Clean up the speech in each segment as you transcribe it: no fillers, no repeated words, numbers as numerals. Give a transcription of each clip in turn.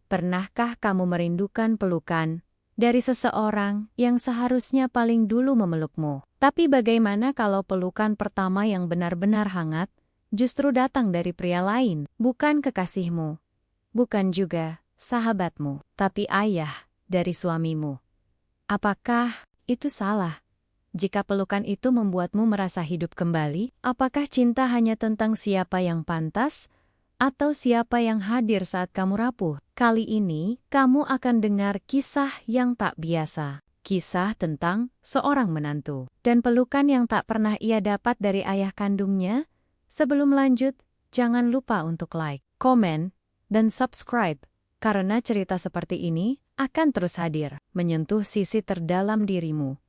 Pernahkah kamu merindukan pelukan dari seseorang yang seharusnya paling dulu memelukmu? Tapi bagaimana kalau pelukan pertama yang benar-benar hangat justru datang dari pria lain, bukan kekasihmu, bukan juga sahabatmu, tapi ayah dari suamimu? Apakah itu salah? Jika pelukan itu membuatmu merasa hidup kembali, apakah cinta hanya tentang siapa yang pantas atau siapa yang hadir saat kamu rapuh? Kali ini, kamu akan dengar kisah yang tak biasa. Kisah tentang seorang menantu dan pelukan yang tak pernah ia dapat dari ayah kandungnya. Sebelum lanjut, jangan lupa untuk like, komen, dan subscribe, karena cerita seperti ini akan terus hadir, menyentuh sisi terdalam dirimu.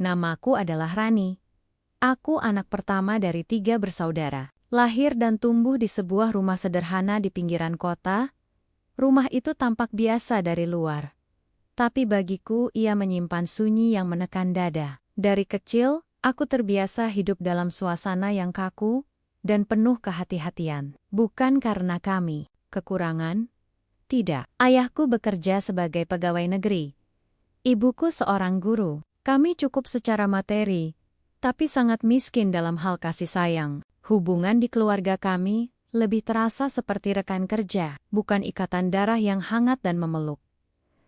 Namaku adalah Rani. Aku anak pertama dari 3 bersaudara. Lahir dan tumbuh di sebuah rumah sederhana di pinggiran kota. Rumah itu tampak biasa dari luar. Tapi bagiku ia menyimpan sunyi yang menekan dada. Dari kecil, aku terbiasa hidup dalam suasana yang kaku dan penuh kehati-hatian. Bukan karena kami kekurangan. Tidak. Ayahku bekerja sebagai pegawai negeri. Ibuku seorang guru. Kami cukup secara materi, tapi sangat miskin dalam hal kasih sayang. Hubungan di keluarga kami lebih terasa seperti rekan kerja, bukan ikatan darah yang hangat dan memeluk.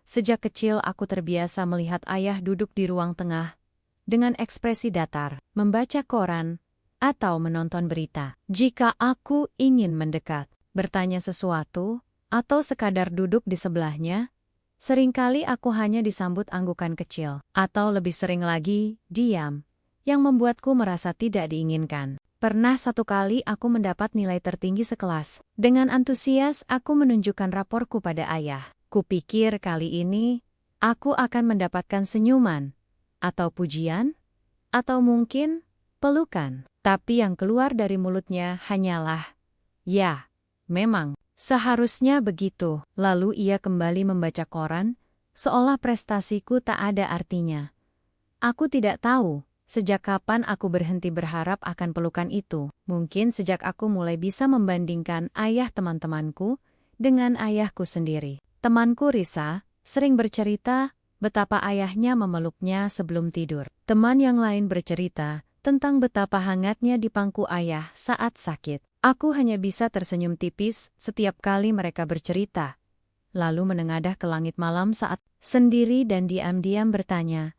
Sejak kecil aku terbiasa melihat ayah duduk di ruang tengah, dengan ekspresi datar, membaca koran, atau menonton berita. Jika aku ingin mendekat, bertanya sesuatu, atau sekadar duduk di sebelahnya, seringkali aku hanya disambut anggukan kecil, atau lebih sering lagi, diam, yang membuatku merasa tidak diinginkan. Pernah satu kali aku mendapat nilai tertinggi sekelas. Dengan antusias aku menunjukkan raporku pada ayah. Kupikir kali ini, aku akan mendapatkan senyuman, atau pujian, atau mungkin pelukan. Tapi yang keluar dari mulutnya hanyalah, "Ya, memang. Seharusnya begitu." Lalu ia kembali membaca koran, seolah prestasiku tak ada artinya. Aku tidak tahu sejak kapan aku berhenti berharap akan pelukan itu. Mungkin sejak aku mulai bisa membandingkan ayah teman-temanku dengan ayahku sendiri. Temanku Risa sering bercerita betapa ayahnya memeluknya sebelum tidur. Teman yang lain bercerita tentang betapa hangatnya dipangku ayah saat sakit. Aku hanya bisa tersenyum tipis setiap kali mereka bercerita, lalu menengadah ke langit malam saat sendiri dan diam-diam bertanya,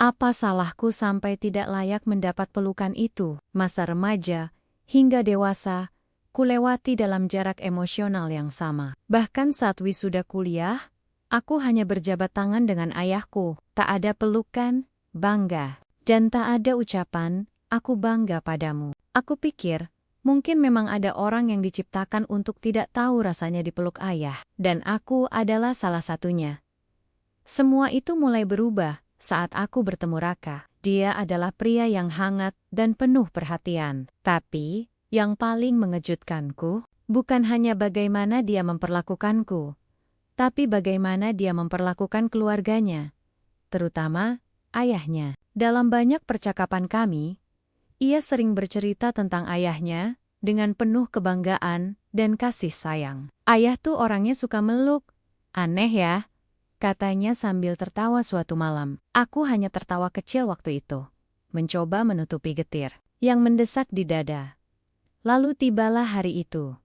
apa salahku sampai tidak layak mendapat pelukan itu? Masa remaja hingga dewasa, kulewati dalam jarak emosional yang sama. Bahkan saat wisuda kuliah, aku hanya berjabat tangan dengan ayahku, tak ada pelukan, bangga, dan tak ada ucapan, aku bangga padamu. Aku pikir, mungkin memang ada orang yang diciptakan untuk tidak tahu rasanya dipeluk ayah, dan aku adalah salah satunya. Semua itu mulai berubah saat aku bertemu Raka. Dia adalah pria yang hangat dan penuh perhatian. Tapi, yang paling mengejutkanku, bukan hanya bagaimana dia memperlakukanku, tapi bagaimana dia memperlakukan keluarganya, terutama ayahnya. Dalam banyak percakapan kami, ia sering bercerita tentang ayahnya dengan penuh kebanggaan dan kasih sayang. Ayah tuh orangnya suka meluk. Aneh ya, katanya sambil tertawa suatu malam. Aku hanya tertawa kecil waktu itu, mencoba menutupi getir yang mendesak di dada. Lalu tibalah hari itu.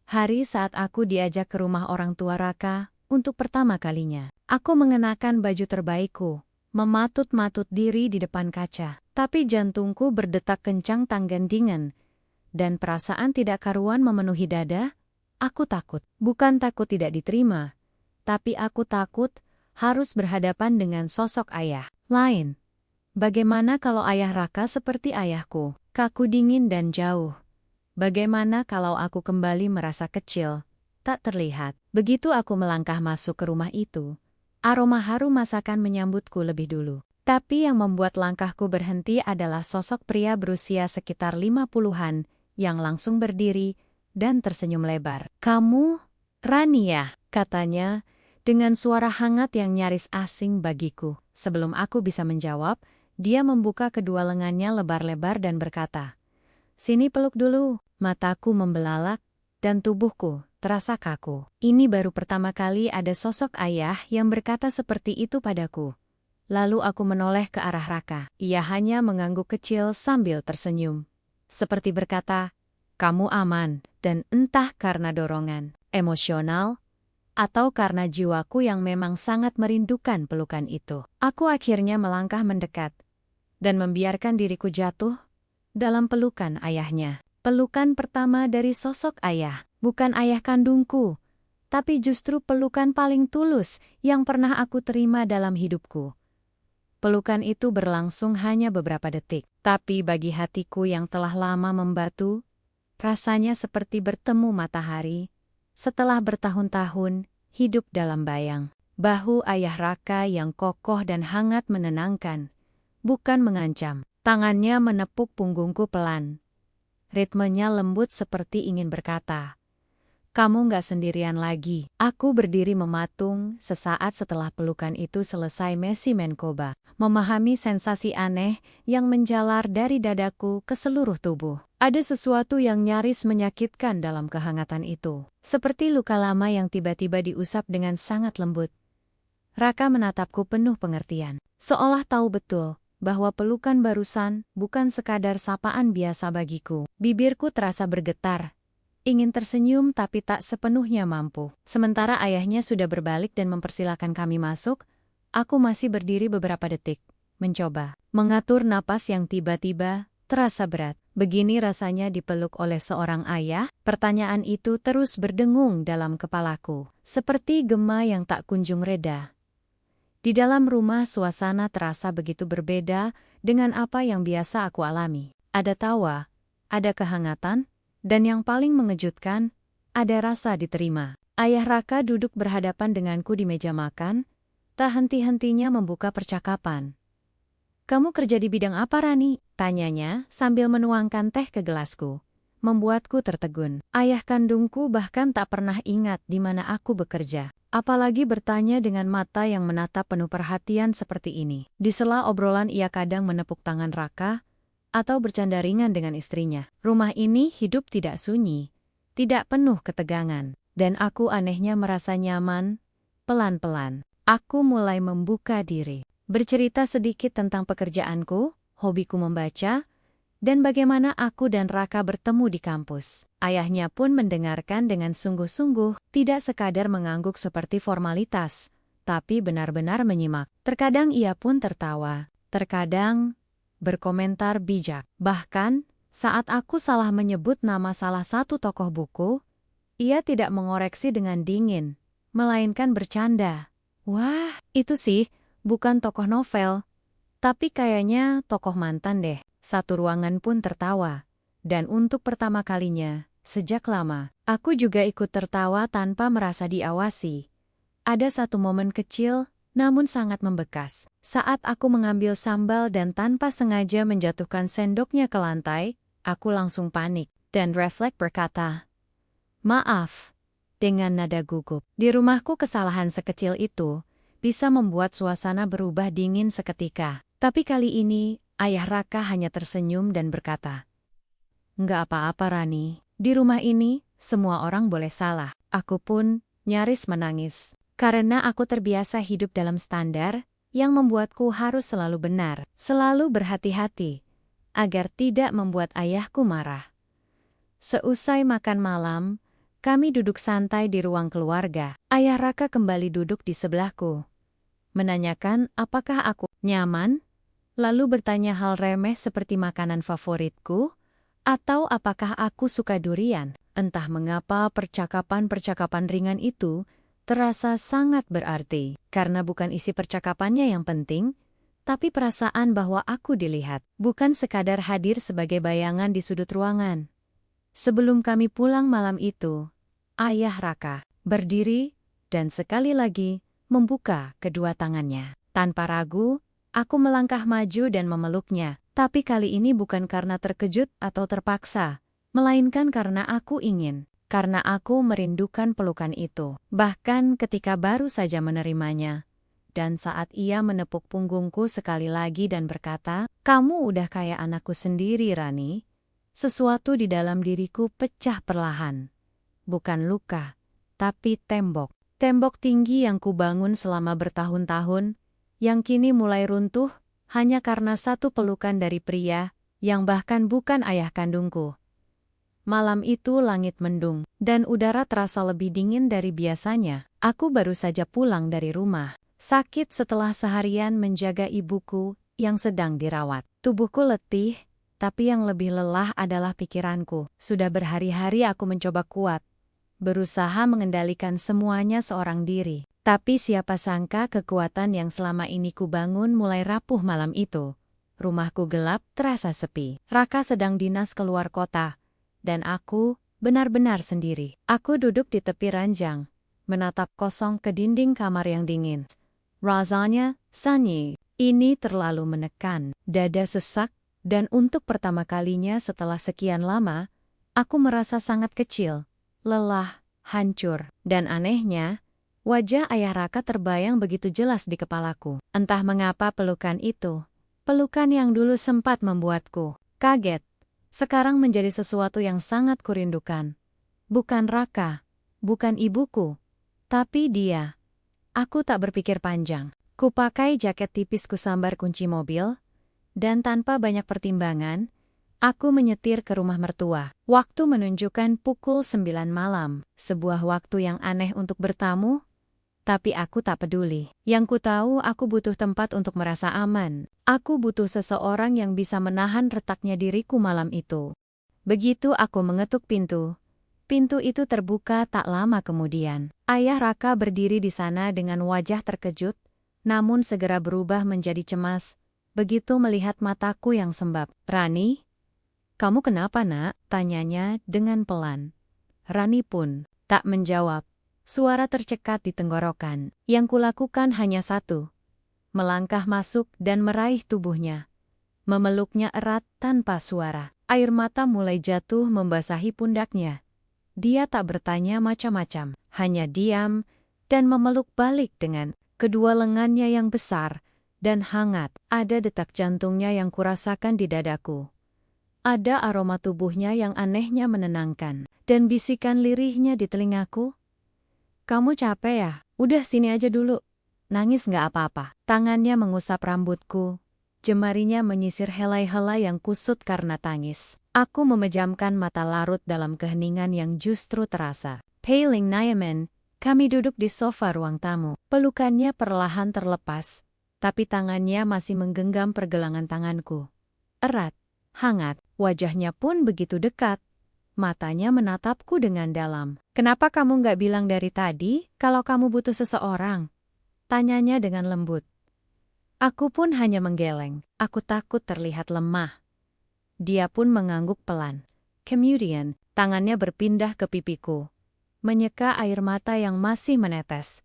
Hari saat aku diajak ke rumah orang tua Raka untuk pertama kalinya. Aku mengenakan baju terbaikku, mematut-matut diri di depan kaca. Tapi jantungku berdetak kencang tanggandingan, dan perasaan tidak karuan memenuhi dada. Aku takut. Bukan takut tidak diterima, tapi aku takut harus berhadapan dengan sosok ayah lain. Bagaimana kalau ayah Raka seperti ayahku, kaku dingin dan jauh? Bagaimana kalau aku kembali merasa kecil, tak terlihat? Begitu aku melangkah masuk ke rumah itu, aroma harum masakan menyambutku lebih dulu. Tapi yang membuat langkahku berhenti adalah sosok pria berusia sekitar 50-an yang langsung berdiri dan tersenyum lebar. "Kamu, Rani ya?" katanya dengan suara hangat yang nyaris asing bagiku. Sebelum aku bisa menjawab, dia membuka kedua lengannya lebar-lebar dan berkata, "Sini peluk dulu." Mataku membelalak dan tubuhku terasa kaku. Ini baru pertama kali ada sosok ayah yang berkata seperti itu padaku. Lalu aku menoleh ke arah Raka. Ia hanya mengangguk kecil sambil tersenyum. Seperti berkata, kamu aman, dan entah karena dorongan emosional, atau karena jiwaku yang memang sangat merindukan pelukan itu. Aku akhirnya melangkah mendekat, dan membiarkan diriku jatuh dalam pelukan ayahnya. Pelukan pertama dari sosok ayah, bukan ayah kandungku, tapi justru pelukan paling tulus yang pernah aku terima dalam hidupku. Pelukan itu berlangsung hanya beberapa detik, tapi bagi hatiku yang telah lama membatu, rasanya seperti bertemu matahari setelah bertahun-tahun hidup dalam bayang. Bahu ayah Raka yang kokoh dan hangat menenangkan, bukan mengancam. Tangannya menepuk punggungku pelan. Ritmenya lembut seperti ingin berkata, kamu nggak sendirian lagi. Aku berdiri mematung sesaat setelah pelukan itu selesai. Messi mencoba memahami sensasi aneh yang menjalar dari dadaku ke seluruh tubuh. Ada sesuatu yang nyaris menyakitkan dalam kehangatan itu. Seperti luka lama yang tiba-tiba diusap dengan sangat lembut. Raka menatapku penuh pengertian. Seolah tahu betul bahwa pelukan barusan bukan sekadar sapaan biasa bagiku. Bibirku terasa bergetar. Ingin tersenyum tapi tak sepenuhnya mampu. Sementara ayahnya sudah berbalik dan mempersilakan kami masuk, aku masih berdiri beberapa detik, mencoba mengatur napas yang tiba-tiba terasa berat. Begini rasanya dipeluk oleh seorang ayah. Pertanyaan itu terus berdengung dalam kepalaku, seperti gema yang tak kunjung reda. Di dalam rumah suasana terasa begitu berbeda dengan apa yang biasa aku alami. Ada tawa, ada kehangatan, dan yang paling mengejutkan, ada rasa diterima. Ayah Raka duduk berhadapan denganku di meja makan, tak henti-hentinya membuka percakapan. Kamu kerja di bidang apa, Rani? Tanyanya sambil menuangkan teh ke gelasku. Membuatku tertegun. Ayah kandungku bahkan tak pernah ingat di mana aku bekerja. Apalagi bertanya dengan mata yang menatap penuh perhatian seperti ini. Di sela obrolan ia kadang menepuk tangan Raka, atau bercanda ringan dengan istrinya. Rumah ini hidup tidak sunyi, tidak penuh ketegangan. Dan aku anehnya merasa nyaman. Pelan-pelan, aku mulai membuka diri. Bercerita sedikit tentang pekerjaanku, hobiku membaca, dan bagaimana aku dan Raka bertemu di kampus. Ayahnya pun mendengarkan dengan sungguh-sungguh, tidak sekadar mengangguk seperti formalitas, tapi benar-benar menyimak. Terkadang ia pun tertawa, terkadang berkomentar bijak. Bahkan, saat aku salah menyebut nama salah satu tokoh buku, ia tidak mengoreksi dengan dingin, melainkan bercanda. Wah, itu sih, bukan tokoh novel, tapi kayaknya tokoh mantan deh. Satu ruangan pun tertawa. Dan untuk pertama kalinya, sejak lama, aku juga ikut tertawa tanpa merasa diawasi. Ada satu momen kecil, namun sangat membekas. Saat aku mengambil sambal dan tanpa sengaja menjatuhkan sendoknya ke lantai, aku langsung panik dan refleks berkata, "Maaf," dengan nada gugup. Di rumahku kesalahan sekecil itu bisa membuat suasana berubah dingin seketika. Tapi kali ini, ayah Raka hanya tersenyum dan berkata, "Nggak apa-apa, Rani. Di rumah ini, semua orang boleh salah." Aku pun nyaris menangis. Karena aku terbiasa hidup dalam standar yang membuatku harus selalu benar, selalu berhati-hati, agar tidak membuat ayahku marah. Seusai makan malam, kami duduk santai di ruang keluarga. Ayah Raka kembali duduk di sebelahku, menanyakan apakah aku nyaman, lalu bertanya hal remeh seperti makanan favoritku, atau apakah aku suka durian. Entah mengapa percakapan-percakapan ringan itu terasa sangat berarti, karena bukan isi percakapannya yang penting, tapi perasaan bahwa aku dilihat, bukan sekadar hadir sebagai bayangan di sudut ruangan. Sebelum kami pulang malam itu, ayah Raka berdiri dan sekali lagi membuka kedua tangannya. Tanpa ragu, aku melangkah maju dan memeluknya, tapi kali ini bukan karena terkejut atau terpaksa, melainkan karena aku ingin. Karena aku merindukan pelukan itu. Bahkan ketika baru saja menerimanya. Dan saat ia menepuk punggungku sekali lagi dan berkata, "Kamu udah kayak anakku sendiri, Rani." Sesuatu di dalam diriku pecah perlahan. Bukan luka, tapi tembok. Tembok tinggi yang kubangun selama bertahun-tahun, yang kini mulai runtuh hanya karena satu pelukan dari pria yang bahkan bukan ayah kandungku. Malam itu langit mendung, dan udara terasa lebih dingin dari biasanya. Aku baru saja pulang dari rumah. Sakit setelah seharian menjaga ibuku yang sedang dirawat. Tubuhku letih, tapi yang lebih lelah adalah pikiranku. Sudah berhari-hari aku mencoba kuat, berusaha mengendalikan semuanya seorang diri. Tapi siapa sangka kekuatan yang selama ini kubangun mulai rapuh malam itu. Rumahku gelap, terasa sepi. Raka sedang dinas keluar kota. Dan aku benar-benar sendiri. Aku duduk di tepi ranjang, menatap kosong ke dinding kamar yang dingin. Rasanya sunyi. Ini terlalu menekan. Dada sesak, dan untuk pertama kalinya setelah sekian lama, aku merasa sangat kecil, lelah, hancur. Dan anehnya, wajah ayah Raka terbayang begitu jelas di kepalaku. Entah mengapa pelukan itu, pelukan yang dulu sempat membuatku kaget, sekarang menjadi sesuatu yang sangat kurindukan. Bukan Raka, bukan ibuku, tapi dia. Aku tak berpikir panjang. Kupakai jaket tipis kusambar kunci mobil, dan tanpa banyak pertimbangan, aku menyetir ke rumah mertua. Waktu menunjukkan pukul 9 malam, sebuah waktu yang aneh untuk bertamu, tapi aku tak peduli. Yang ku tahu aku butuh tempat untuk merasa aman. Aku butuh seseorang yang bisa menahan retaknya diriku malam itu. Begitu aku mengetuk pintu, pintu itu terbuka tak lama kemudian. Ayah Raka berdiri di sana dengan wajah terkejut, namun segera berubah menjadi cemas, begitu melihat mataku yang sembab. "Rani, kamu kenapa nak?" tanyanya dengan pelan. Rani pun tak menjawab. Suara tercekat di tenggorokan. Yang kulakukan hanya satu. Melangkah masuk dan meraih tubuhnya. Memeluknya erat tanpa suara. Air mata mulai jatuh membasahi pundaknya. Dia tak bertanya macam-macam. Hanya diam dan memeluk balik dengan kedua lengannya yang besar dan hangat. Ada detak jantungnya yang kurasakan di dadaku. Ada aroma tubuhnya yang anehnya menenangkan. Dan bisikan lirihnya di telingaku. "Kamu capek ya? Udah sini aja dulu. Nangis nggak apa-apa." Tangannya mengusap rambutku. Jemarinya menyisir helai-helai yang kusut karena tangis. Aku memejamkan mata larut dalam keheningan yang justru terasa. Pailing Nyaman, kami duduk di sofa ruang tamu. Pelukannya perlahan terlepas, tapi tangannya masih menggenggam pergelangan tanganku. Erat, hangat, wajahnya pun begitu dekat. Matanya menatapku dengan dalam. "Kenapa kamu nggak bilang dari tadi kalau kamu butuh seseorang?" tanyanya dengan lembut. Aku pun hanya menggeleng. Aku takut terlihat lemah. Dia pun mengangguk pelan. Kemudian, tangannya berpindah ke pipiku, menyeka air mata yang masih menetes.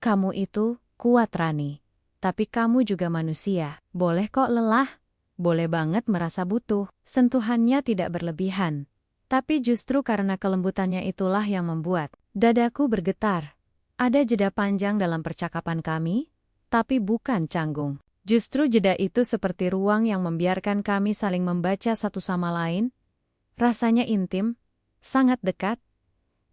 "Kamu itu kuat, Rani. Tapi kamu juga manusia. Boleh kok lelah. Boleh banget merasa butuh." Sentuhannya tidak berlebihan. Tapi justru karena kelembutannya itulah yang membuat dadaku bergetar. Ada jeda panjang dalam percakapan kami, tapi bukan canggung. Justru jeda itu seperti ruang yang membiarkan kami saling membaca satu sama lain. Rasanya intim, sangat dekat,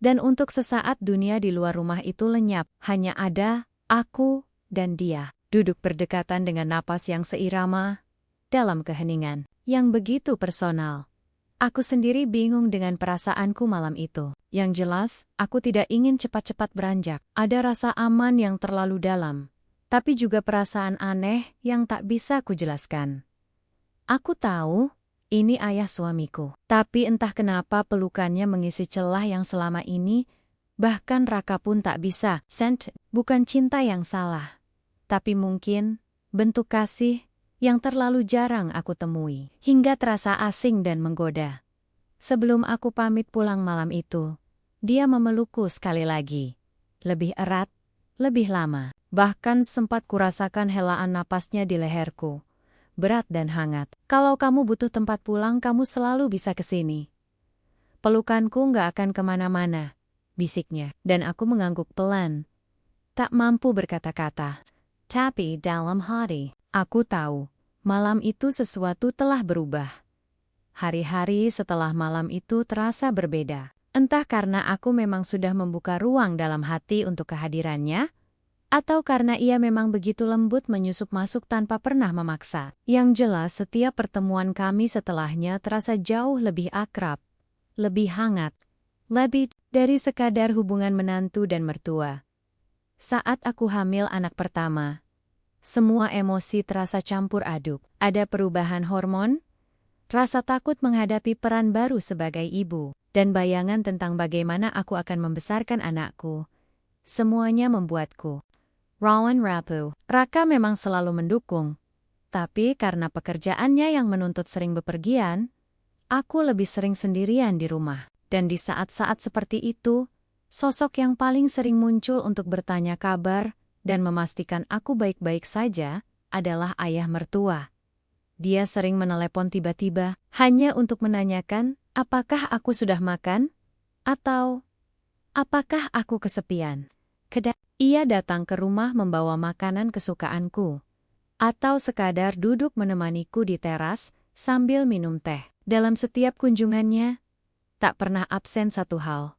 dan untuk sesaat dunia di luar rumah itu lenyap. Hanya ada aku dan dia, duduk berdekatan dengan napas yang seirama, dalam keheningan yang begitu personal. Aku sendiri bingung dengan perasaanku malam itu. Yang jelas, aku tidak ingin cepat-cepat beranjak. Ada rasa aman yang terlalu dalam, tapi juga perasaan aneh yang tak bisa kujelaskan. Aku tahu, ini ayah suamiku. Tapi entah kenapa pelukannya mengisi celah yang selama ini, bahkan Raka pun tak bisa. Bukan cinta yang salah, tapi mungkin bentuk kasih yang terlalu jarang aku temui, hingga terasa asing dan menggoda. Sebelum aku pamit pulang malam itu, dia memelukku sekali lagi. Lebih erat, lebih lama. Bahkan sempat kurasakan helaan napasnya di leherku. Berat dan hangat. "Kalau kamu butuh tempat pulang, kamu selalu bisa ke sini. Pelukanku nggak akan kemana-mana," bisiknya. Dan aku mengangguk pelan. Tak mampu berkata-kata. Tapi dalam hati, aku tahu, malam itu sesuatu telah berubah. Hari-hari setelah malam itu terasa berbeda. Entah karena aku memang sudah membuka ruang dalam hati untuk kehadirannya, atau karena ia memang begitu lembut menyusup masuk tanpa pernah memaksa. Yang jelas setiap pertemuan kami setelahnya terasa jauh lebih akrab, lebih hangat, lebih dari sekadar hubungan menantu dan mertua. Saat aku hamil anak pertama, semua emosi terasa campur aduk. Ada perubahan hormon, rasa takut menghadapi peran baru sebagai ibu, dan bayangan tentang bagaimana aku akan membesarkan anakku. Semuanya membuatku rawan rapuh. Raka memang selalu mendukung, tapi karena pekerjaannya yang menuntut sering bepergian, aku lebih sering sendirian di rumah. Dan di saat-saat seperti itu, sosok yang paling sering muncul untuk bertanya kabar dan memastikan aku baik-baik saja adalah ayah mertua. Dia sering menelepon tiba-tiba hanya untuk menanyakan apakah aku sudah makan atau apakah aku kesepian. Ia datang ke rumah membawa makanan kesukaanku atau sekadar duduk menemaniku di teras sambil minum teh. Dalam setiap kunjungannya, tak pernah absen satu hal,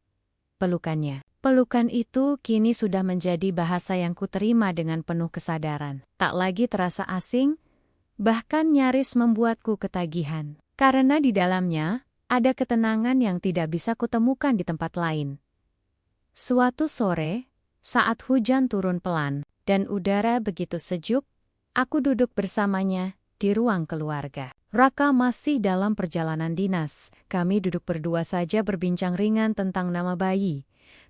pelukannya. Pelukan itu kini sudah menjadi bahasa yang kuterima dengan penuh kesadaran. Tak lagi terasa asing, bahkan nyaris membuatku ketagihan. Karena di dalamnya, ada ketenangan yang tidak bisa kutemukan di tempat lain. Suatu sore, saat hujan turun pelan, dan udara begitu sejuk, aku duduk bersamanya di ruang keluarga. Raka masih dalam perjalanan dinas. Kami duduk berdua saja berbincang ringan tentang nama bayi,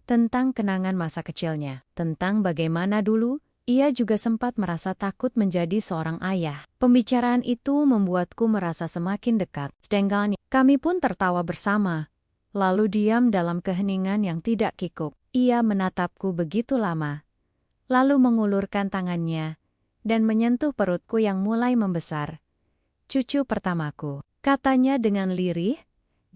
tentang kenangan masa kecilnya, tentang bagaimana dulu ia juga sempat merasa takut menjadi seorang ayah. Pembicaraan itu membuatku merasa semakin dekat. Sedangkan kami pun tertawa bersama, lalu diam dalam keheningan yang tidak kikuk. Ia menatapku begitu lama, lalu mengulurkan tangannya dan menyentuh perutku yang mulai membesar. Cucu pertamaku, katanya dengan lirih,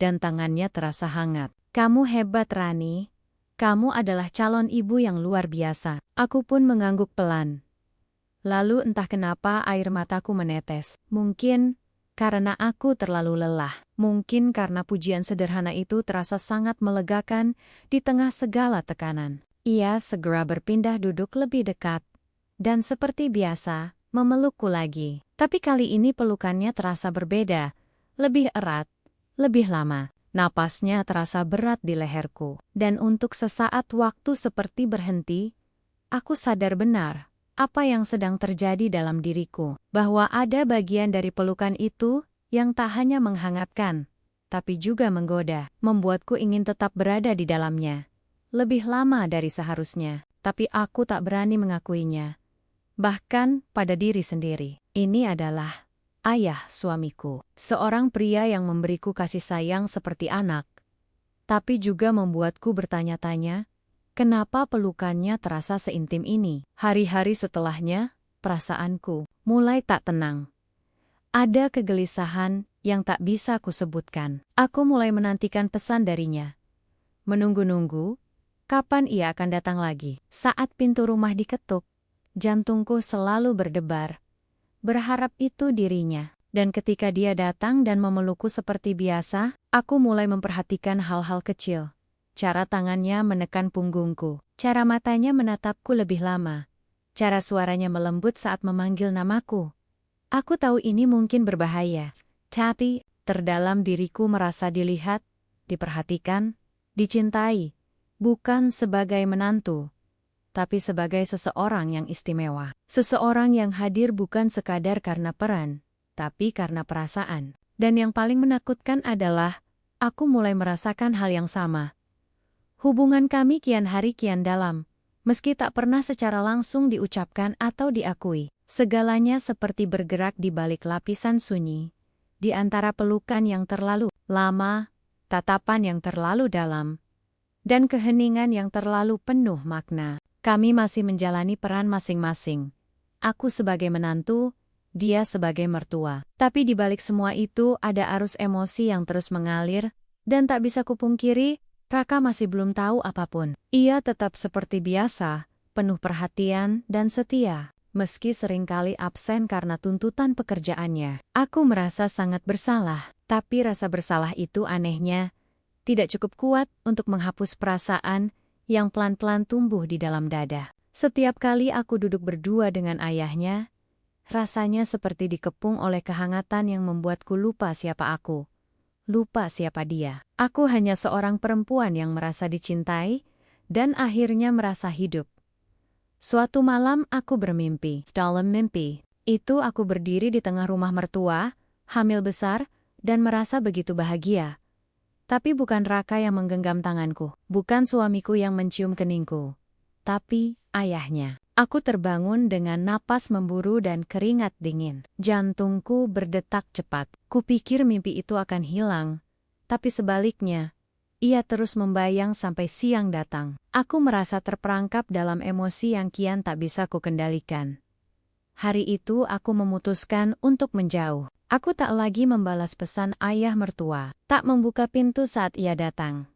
dan tangannya terasa hangat. Kamu hebat, Rani. Kamu adalah calon ibu yang luar biasa. Aku pun mengangguk pelan. Lalu entah kenapa air mataku menetes. Mungkin karena aku terlalu lelah. Mungkin karena pujian sederhana itu terasa sangat melegakan di tengah segala tekanan. Ia segera berpindah duduk lebih dekat. Dan seperti biasa, memelukku lagi. Tapi kali ini pelukannya terasa berbeda. Lebih erat, lebih lama. Napasnya terasa berat di leherku, dan untuk sesaat waktu seperti berhenti, aku sadar benar apa yang sedang terjadi dalam diriku, bahwa ada bagian dari pelukan itu yang tak hanya menghangatkan, tapi juga menggoda, membuatku ingin tetap berada di dalamnya. Lebih lama dari seharusnya, tapi aku tak berani mengakuinya. Bahkan pada diri sendiri, ini adalah ayah suamiku, seorang pria yang memberiku kasih sayang seperti anak, tapi juga membuatku bertanya-tanya, kenapa pelukannya terasa seintim ini? Hari-hari setelahnya, perasaanku mulai tak tenang. Ada kegelisahan yang tak bisa kusebutkan. Aku mulai menantikan pesan darinya. Menunggu-nunggu, kapan ia akan datang lagi? Saat pintu rumah diketuk, jantungku selalu berdebar. Berharap itu dirinya. Dan ketika dia datang dan memelukku seperti biasa, aku mulai memperhatikan hal-hal kecil. Cara tangannya menekan punggungku, cara matanya menatapku lebih lama, cara suaranya melembut saat memanggil namaku. Aku tahu ini mungkin berbahaya, tapi terdalam diriku merasa dilihat, diperhatikan, dicintai, bukan sebagai menantu, tapi sebagai seseorang yang istimewa. Seseorang yang hadir bukan sekadar karena peran, tapi karena perasaan. Dan yang paling menakutkan adalah, aku mulai merasakan hal yang sama. Hubungan kami kian hari kian dalam, meski tak pernah secara langsung diucapkan atau diakui. Segalanya seperti bergerak di balik lapisan sunyi, di antara pelukan yang terlalu lama, tatapan yang terlalu dalam, dan keheningan yang terlalu penuh makna. Kami masih menjalani peran masing-masing. Aku sebagai menantu, dia sebagai mertua. Tapi di balik semua itu ada arus emosi yang terus mengalir, dan tak bisa kupungkiri, Raka masih belum tahu apapun. Ia tetap seperti biasa, penuh perhatian dan setia. Meski seringkali absen karena tuntutan pekerjaannya. Aku merasa sangat bersalah, tapi rasa bersalah itu anehnya tidak cukup kuat untuk menghapus perasaan yang pelan-pelan tumbuh di dalam dada. Setiap kali aku duduk berdua dengan ayahnya, rasanya seperti dikepung oleh kehangatan yang membuatku lupa siapa aku. Lupa siapa dia. Aku hanya seorang perempuan yang merasa dicintai dan akhirnya merasa hidup. Suatu malam aku bermimpi. Dalam mimpi itu aku berdiri di tengah rumah mertua, hamil besar, dan merasa begitu bahagia. Tapi bukan Raka yang menggenggam tanganku, bukan suamiku yang mencium keningku, tapi ayahnya. Aku terbangun dengan napas memburu dan keringat dingin. Jantungku berdetak cepat. Kupikir mimpi itu akan hilang, tapi sebaliknya, ia terus membayang sampai siang datang. Aku merasa terperangkap dalam emosi yang kian tak bisa kukendalikan. Hari itu aku memutuskan untuk menjauh. Aku tak lagi membalas pesan ayah mertua, tak membuka pintu saat ia datang.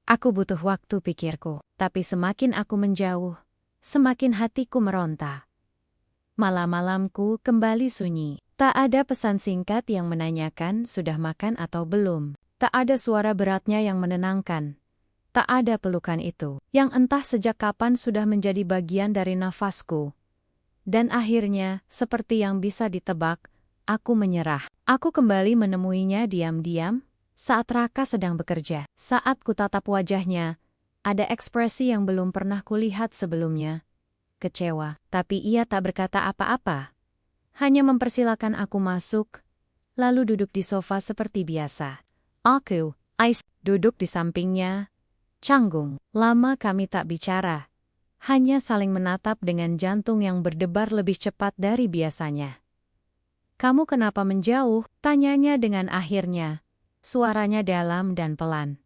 Aku butuh waktu, pikirku, tapi semakin aku menjauh, semakin hatiku meronta. Malam-malamku kembali sunyi. Tak ada pesan singkat yang menanyakan sudah makan atau belum. Tak ada suara beratnya yang menenangkan. Tak ada pelukan itu, yang entah sejak kapan sudah menjadi bagian dari nafasku. Dan akhirnya, seperti yang bisa ditebak, aku menyerah. Aku kembali menemuinya diam-diam saat Raka sedang bekerja. Saat kutatap wajahnya, ada ekspresi yang belum pernah kulihat sebelumnya. Kecewa, tapi ia tak berkata apa-apa. Hanya mempersilakan aku masuk, lalu duduk di sofa seperti biasa. Aku, duduk di sampingnya, canggung. Lama kami tak bicara, hanya saling menatap dengan jantung yang berdebar lebih cepat dari biasanya. "Kamu kenapa menjauh?" tanyanya dengan akhirnya. Suaranya dalam dan pelan.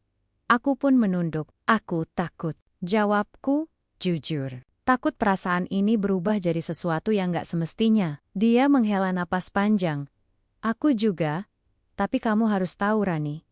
Aku pun menunduk. "Aku takut." Jawabku, jujur. Takut perasaan ini berubah jadi sesuatu yang gak semestinya. Dia menghela napas panjang. "Aku juga, tapi kamu harus tahu, Rani.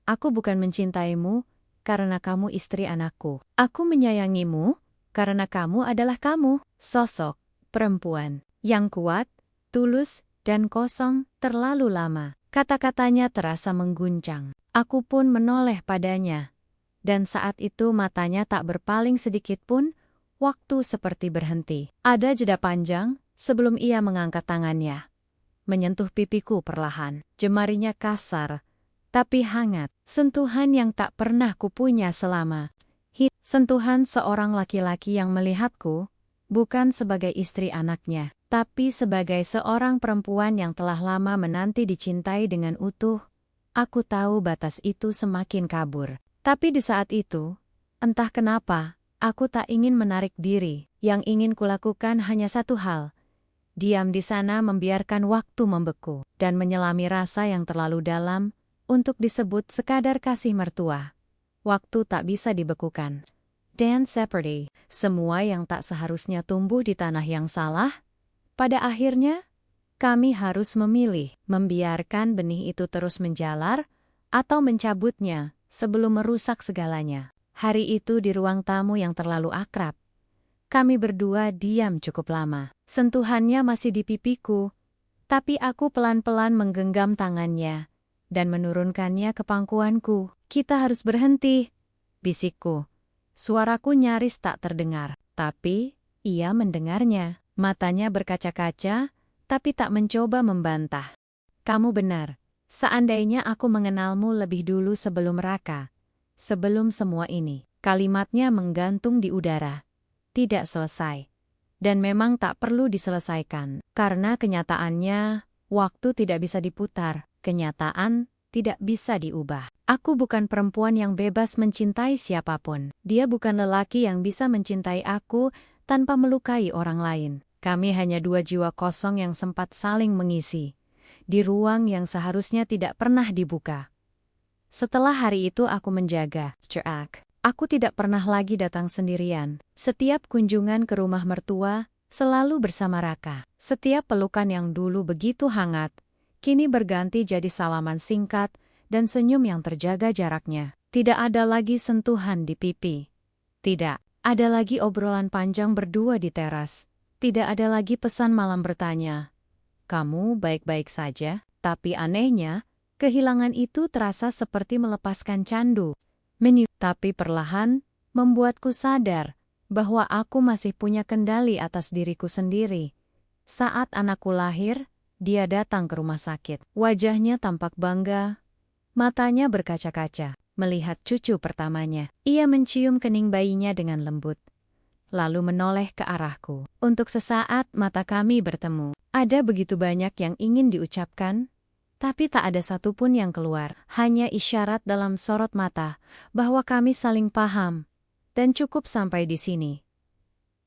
Aku bukan mencintaimu karena kamu istri anakku. Aku menyayangimu karena kamu adalah kamu." Sosok perempuan yang kuat, tulus, dan kosong terlalu lama. Kata-katanya terasa mengguncang. Aku pun menoleh padanya. Dan saat itu matanya tak berpaling sedikit pun, waktu seperti berhenti. Ada jeda panjang sebelum ia mengangkat tangannya. Menyentuh pipiku perlahan. Jemarinya kasar, tapi hangat. Sentuhan yang tak pernah kupunya selama. Sentuhan seorang laki-laki yang melihatku, bukan sebagai istri anaknya, tapi sebagai seorang perempuan yang telah lama menanti dicintai dengan utuh. Aku tahu batas itu semakin kabur. Tapi di saat itu, entah kenapa, aku tak ingin menarik diri. Yang ingin kulakukan hanya satu hal. Diam di sana membiarkan waktu membeku, dan menyelami rasa yang terlalu dalam, untuk disebut sekadar kasih mertua. Waktu tak bisa dibekukan. Dan seperti semua yang tak seharusnya tumbuh di tanah yang salah, pada akhirnya, kami harus memilih, membiarkan benih itu terus menjalar, atau mencabutnya sebelum merusak segalanya. Hari itu di ruang tamu yang terlalu akrab. Kami berdua diam cukup lama. Sentuhannya masih di pipiku, tapi aku pelan-pelan menggenggam tangannya dan menurunkannya ke pangkuanku. "Kita harus berhenti," bisikku. Suaraku nyaris tak terdengar, tapi ia mendengarnya. Matanya berkaca-kaca, tapi tak mencoba membantah. "Kamu benar. Seandainya aku mengenalmu lebih dulu sebelum Raka. Sebelum semua ini." Kalimatnya menggantung di udara. Tidak selesai. Dan memang tak perlu diselesaikan. Karena kenyataannya, waktu tidak bisa diputar. Kenyataan tidak bisa diubah. Aku bukan perempuan yang bebas mencintai siapapun. Dia bukan lelaki yang bisa mencintai aku tanpa melukai orang lain. Kami hanya dua jiwa kosong yang sempat saling mengisi, di ruang yang seharusnya tidak pernah dibuka. Setelah hari itu aku menjaga jarak. Aku tidak pernah lagi datang sendirian. Setiap kunjungan ke rumah mertua, selalu bersama Raka. Setiap pelukan yang dulu begitu hangat, kini berganti jadi salaman singkat dan senyum yang terjaga jaraknya. Tidak ada lagi sentuhan di pipi. Tidak ada lagi obrolan panjang berdua di teras. Tidak ada lagi pesan malam bertanya, "Kamu baik-baik saja?" Tapi anehnya, kehilangan itu terasa seperti melepaskan candu. Tapi perlahan, membuatku sadar bahwa aku masih punya kendali atas diriku sendiri. Saat anakku lahir, dia datang ke rumah sakit. Wajahnya tampak bangga, matanya berkaca-kaca, melihat cucu pertamanya. Ia mencium kening bayinya dengan lembut, lalu menoleh ke arahku. Untuk sesaat mata kami bertemu. Ada begitu banyak yang ingin diucapkan, tapi tak ada satupun yang keluar. Hanya isyarat dalam sorot mata bahwa kami saling paham, dan cukup sampai di sini.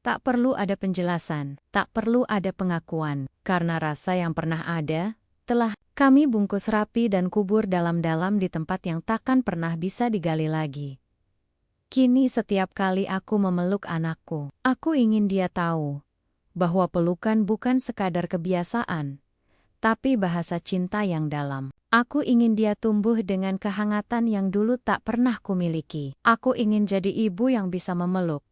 Tak perlu ada penjelasan, tak perlu ada pengakuan, karena rasa yang pernah ada telah kami bungkus rapi dan kubur dalam-dalam di tempat yang takkan pernah bisa digali lagi. Kini setiap kali aku memeluk anakku, aku ingin dia tahu bahwa pelukan bukan sekadar kebiasaan, tapi bahasa cinta yang dalam. Aku ingin dia tumbuh dengan kehangatan yang dulu tak pernah kumiliki. Aku ingin jadi ibu yang bisa memeluk,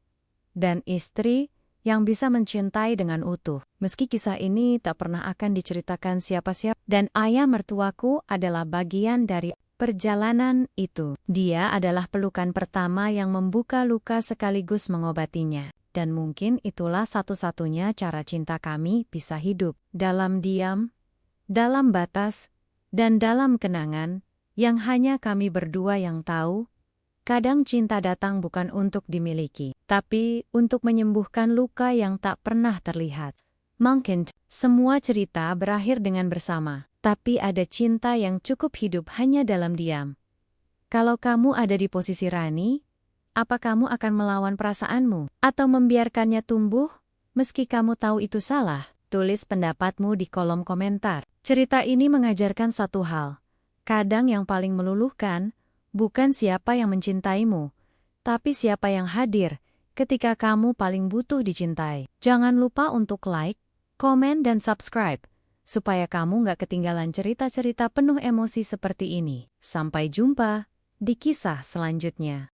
dan istri yang bisa mencintai dengan utuh. Meski kisah ini tak pernah akan diceritakan siapa-siapa, dan ayah mertuaku adalah bagian dari perjalanan itu. Dia adalah pelukan pertama yang membuka luka sekaligus mengobatinya. Dan mungkin itulah satu-satunya cara cinta kami bisa hidup. Dalam diam, dalam batas, dan dalam kenangan yang hanya kami berdua yang tahu. Kadang cinta datang bukan untuk dimiliki, tapi untuk menyembuhkan luka yang tak pernah terlihat. Mungkin semua cerita berakhir dengan bersama, tapi ada cinta yang cukup hidup hanya dalam diam. Kalau kamu ada di posisi Rani, apa kamu akan melawan perasaanmu atau membiarkannya tumbuh meski kamu tahu itu salah? Tulis pendapatmu di kolom komentar. Cerita ini mengajarkan satu hal. Kadang yang paling meluluhkan bukan siapa yang mencintaimu, tapi siapa yang hadir ketika kamu paling butuh dicintai. Jangan lupa untuk like, komen, dan subscribe, supaya kamu nggak ketinggalan cerita-cerita penuh emosi seperti ini. Sampai jumpa di kisah selanjutnya.